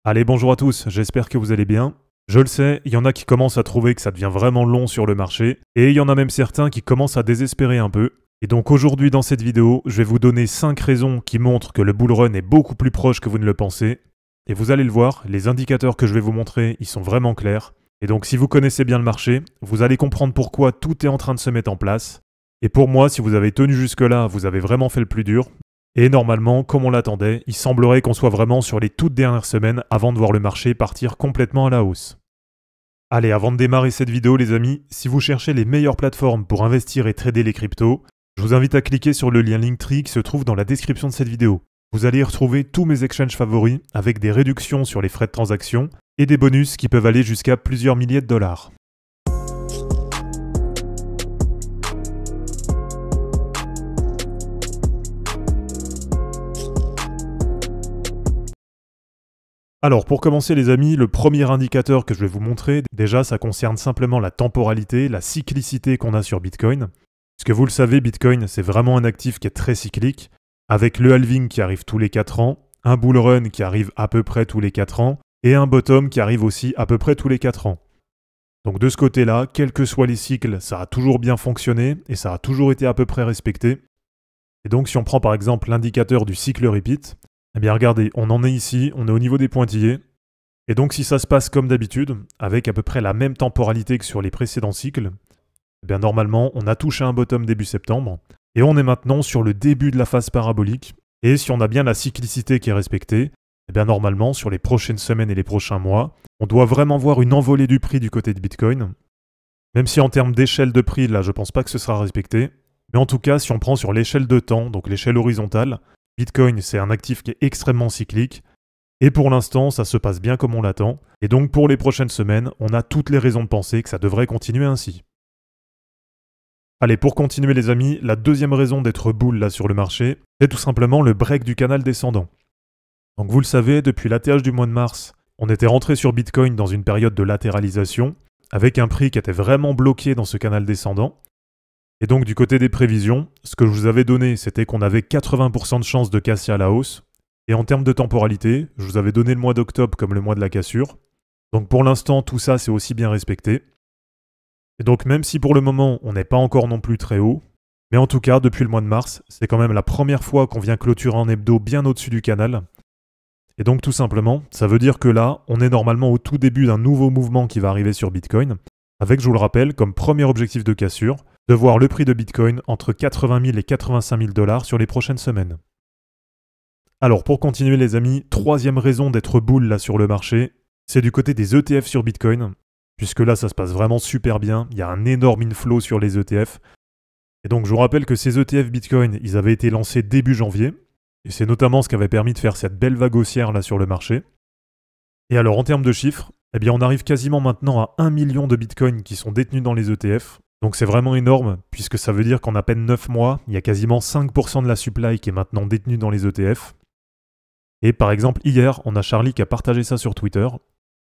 Allez, bonjour à tous, j'espère que vous allez bien. Je le sais, il y en a qui commencent à trouver que ça devient vraiment long sur le marché, et il y en a même certains qui commencent à désespérer un peu. Et donc aujourd'hui dans cette vidéo, je vais vous donner 5 raisons qui montrent que le bull run est beaucoup plus proche que vous ne le pensez. Et vous allez le voir, les indicateurs que je vais vous montrer, ils sont vraiment clairs. Et donc si vous connaissez bien le marché, vous allez comprendre pourquoi tout est en train de se mettre en place. Et pour moi, si vous avez tenu jusque-là, vous avez vraiment fait le plus dur. Et normalement, comme on l'attendait, il semblerait qu'on soit vraiment sur les toutes dernières semaines avant de voir le marché partir complètement à la hausse. Allez, avant de démarrer cette vidéo les amis, si vous cherchez les meilleures plateformes pour investir et trader les cryptos, je vous invite à cliquer sur le lien Linktree qui se trouve dans la description de cette vidéo. Vous allez y retrouver tous mes exchanges favoris avec des réductions sur les frais de transaction et des bonus qui peuvent aller jusqu'à plusieurs milliers de dollars. Alors pour commencer les amis, le premier indicateur que je vais vous montrer, déjà ça concerne simplement la temporalité, la cyclicité qu'on a sur Bitcoin. Parce que vous le savez, Bitcoin c'est vraiment un actif qui est très cyclique, avec le halving qui arrive tous les 4 ans, un bull run qui arrive à peu près tous les 4 ans, et un bottom qui arrive aussi à peu près tous les 4 ans. Donc de ce côté-là, quels que soient les cycles, ça a toujours bien fonctionné, et ça a toujours été à peu près respecté. Et donc si on prend par exemple l'indicateur du cycle repeat, eh bien regardez, on en est ici, on est au niveau des pointillés. Et donc si ça se passe comme d'habitude, avec à peu près la même temporalité que sur les précédents cycles, eh bien normalement on a touché un bottom début septembre, et on est maintenant sur le début de la phase parabolique. Et si on a bien la cyclicité qui est respectée, eh bien normalement sur les prochaines semaines et les prochains mois, on doit vraiment voir une envolée du prix du côté de Bitcoin. Même si en termes d'échelle de prix, là je pense pas que ce sera respecté. Mais en tout cas, si on prend sur l'échelle de temps, donc l'échelle horizontale, Bitcoin, c'est un actif qui est extrêmement cyclique, et pour l'instant, ça se passe bien comme on l'attend, et donc pour les prochaines semaines, on a toutes les raisons de penser que ça devrait continuer ainsi. Allez, pour continuer les amis, la deuxième raison d'être bull là sur le marché, c'est tout simplement le break du canal descendant. Donc vous le savez, depuis l'ATH du mois de mars, on était rentré sur Bitcoin dans une période de latéralisation, avec un prix qui était vraiment bloqué dans ce canal descendant. Et donc du côté des prévisions, ce que je vous avais donné, c'était qu'on avait 80% de chances de casser à la hausse. Et en termes de temporalité, je vous avais donné le mois d'octobre comme le mois de la cassure. Donc pour l'instant, tout ça c'est aussi bien respecté. Et donc même si pour le moment, on n'est pas encore non plus très haut, mais en tout cas, depuis le mois de mars, c'est quand même la première fois qu'on vient clôturer en hebdo bien au-dessus du canal. Et donc tout simplement, ça veut dire que là, on est normalement au tout début d'un nouveau mouvement qui va arriver sur Bitcoin, avec, je vous le rappelle, comme premier objectif de cassure, de voir le prix de Bitcoin entre 80 000 et 85 000 dollars sur les prochaines semaines. Alors pour continuer les amis, troisième raison d'être bull là sur le marché, c'est du côté des ETF sur Bitcoin, puisque là ça se passe vraiment super bien, il y a un énorme inflow sur les ETF. Et donc je vous rappelle que ces ETF Bitcoin, ils avaient été lancés début janvier, et c'est notamment ce qui avait permis de faire cette belle vague haussière là sur le marché. Et alors en termes de chiffres, eh bien on arrive quasiment maintenant à 1 million de Bitcoin qui sont détenus dans les ETF. Donc c'est vraiment énorme, puisque ça veut dire qu'en à peine 9 mois, il y a quasiment 5% de la supply qui est maintenant détenue dans les ETF. Et par exemple, hier, on a Charlie qui a partagé ça sur Twitter,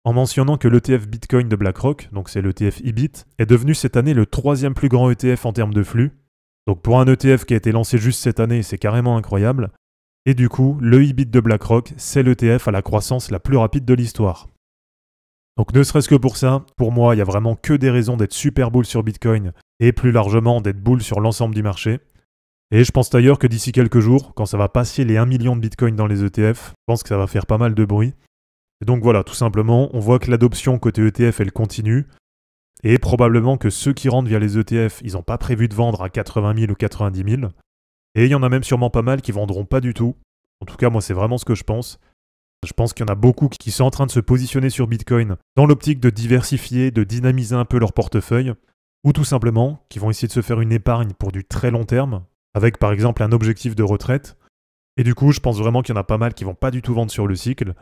en mentionnant que l'ETF Bitcoin de BlackRock, donc c'est l'ETF IBIT, est devenu cette année le troisième plus grand ETF en termes de flux. Donc pour un ETF qui a été lancé juste cette année, c'est carrément incroyable. Et du coup, le IBIT de BlackRock, c'est l'ETF à la croissance la plus rapide de l'histoire. Donc ne serait-ce que pour ça, pour moi, il n'y a vraiment que des raisons d'être super bull sur Bitcoin et plus largement d'être bull sur l'ensemble du marché. Et je pense d'ailleurs que d'ici quelques jours, quand ça va passer les 1 million de Bitcoin dans les ETF, je pense que ça va faire pas mal de bruit. Et donc voilà, tout simplement, on voit que l'adoption côté ETF, elle continue. Et probablement que ceux qui rentrent via les ETF, ils n'ont pas prévu de vendre à 80 000 ou 90 000. Et il y en a même sûrement pas mal qui vendront pas du tout. En tout cas, moi, c'est vraiment ce que je pense. Je pense qu'il y en a beaucoup qui sont en train de se positionner sur Bitcoin dans l'optique de diversifier, de dynamiser un peu leur portefeuille, ou tout simplement qui vont essayer de se faire une épargne pour du très long terme, avec par exemple un objectif de retraite. Et du coup, je pense vraiment qu'il y en a pas mal qui vont pas du tout vendre sur le cycle.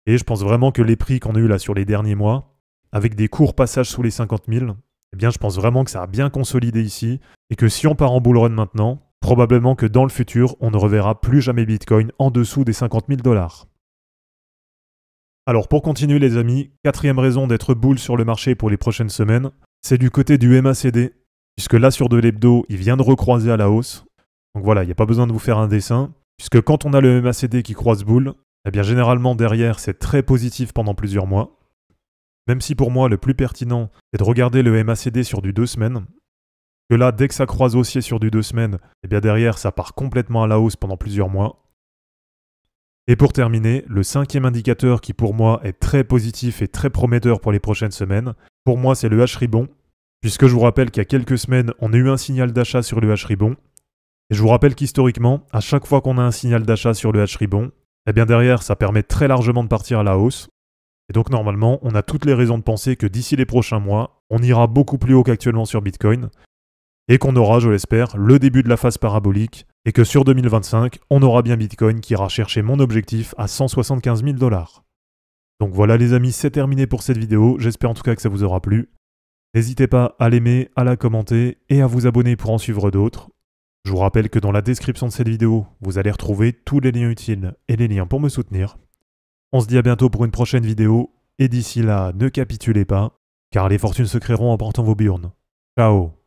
Et je pense vraiment que les prix qu'on a eu là sur les derniers mois, avec des courts passages sous les 50 000, eh bien je pense vraiment que ça a bien consolidé ici, et que si on part en bull run maintenant, probablement que dans le futur, on ne reverra plus jamais Bitcoin en dessous des 50 000 dollars. Alors pour continuer les amis, quatrième raison d'être bull sur le marché pour les prochaines semaines, c'est du côté du MACD, puisque là sur de l'hebdo, il vient de recroiser à la hausse. Donc voilà, il n'y a pas besoin de vous faire un dessin, puisque quand on a le MACD qui croise bull, eh bien généralement derrière c'est très positif pendant plusieurs mois. Même si pour moi le plus pertinent c'est de regarder le MACD sur du 2 semaines, que là dès que ça croise haussier sur du 2 semaines, eh bien derrière ça part complètement à la hausse pendant plusieurs mois. Et pour terminer, le 5e indicateur qui pour moi est très positif et très prometteur pour les prochaines semaines, pour moi c'est le H-Ribon, puisque je vous rappelle qu'il y a quelques semaines on a eu un signal d'achat sur le H-Ribon. Et je vous rappelle qu'historiquement, à chaque fois qu'on a un signal d'achat sur le H-Ribon, eh bien derrière ça permet très largement de partir à la hausse. Et donc normalement, on a toutes les raisons de penser que d'ici les prochains mois, on ira beaucoup plus haut qu'actuellement sur Bitcoin, et qu'on aura, je l'espère, le début de la phase parabolique, et que sur 2025, on aura bien Bitcoin qui ira chercher mon objectif à 175 000 $. Donc voilà les amis, c'est terminé pour cette vidéo, j'espère en tout cas que ça vous aura plu. N'hésitez pas à l'aimer, à la commenter, et à vous abonner pour en suivre d'autres. Je vous rappelle que dans la description de cette vidéo, vous allez retrouver tous les liens utiles et les liens pour me soutenir. On se dit à bientôt pour une prochaine vidéo, et d'ici là, ne capitulez pas, car les fortunes se créeront en portant vos burnes. Ciao.